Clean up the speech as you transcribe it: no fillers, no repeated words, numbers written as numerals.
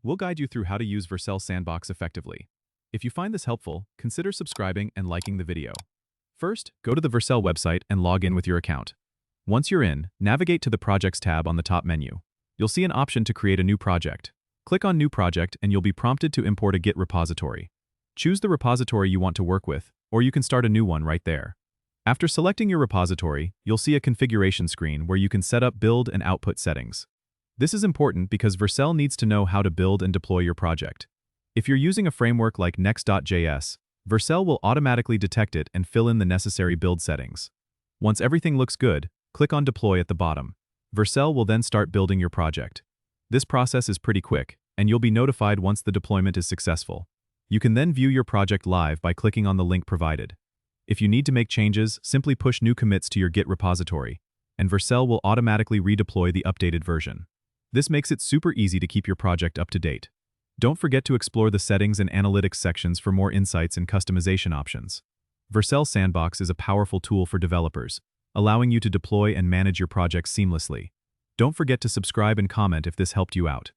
We'll guide you through how to use Vercel Sandbox effectively. If you find this helpful, consider subscribing and liking the video. First, go to the Vercel website and log in with your account. Once you're in, navigate to the Projects tab on the top menu. You'll see an option to create a new project. Click on New Project and you'll be prompted to import a Git repository. Choose the repository you want to work with, or you can start a new one right there. After selecting your repository, you'll see a configuration screen where you can set up build and output settings. This is important because Vercel needs to know how to build and deploy your project. If you're using a framework like Next.js, Vercel will automatically detect it and fill in the necessary build settings. Once everything looks good, click on Deploy at the bottom. Vercel will then start building your project. This process is pretty quick, and you'll be notified once the deployment is successful. You can then view your project live by clicking on the link provided. If you need to make changes, simply push new commits to your Git repository, and Vercel will automatically redeploy the updated version. This makes it super easy to keep your project up to date. Don't forget to explore the settings and analytics sections for more insights and customization options. Vercel Sandbox is a powerful tool for developers, allowing you to deploy and manage your projects seamlessly. Don't forget to subscribe and comment if this helped you out.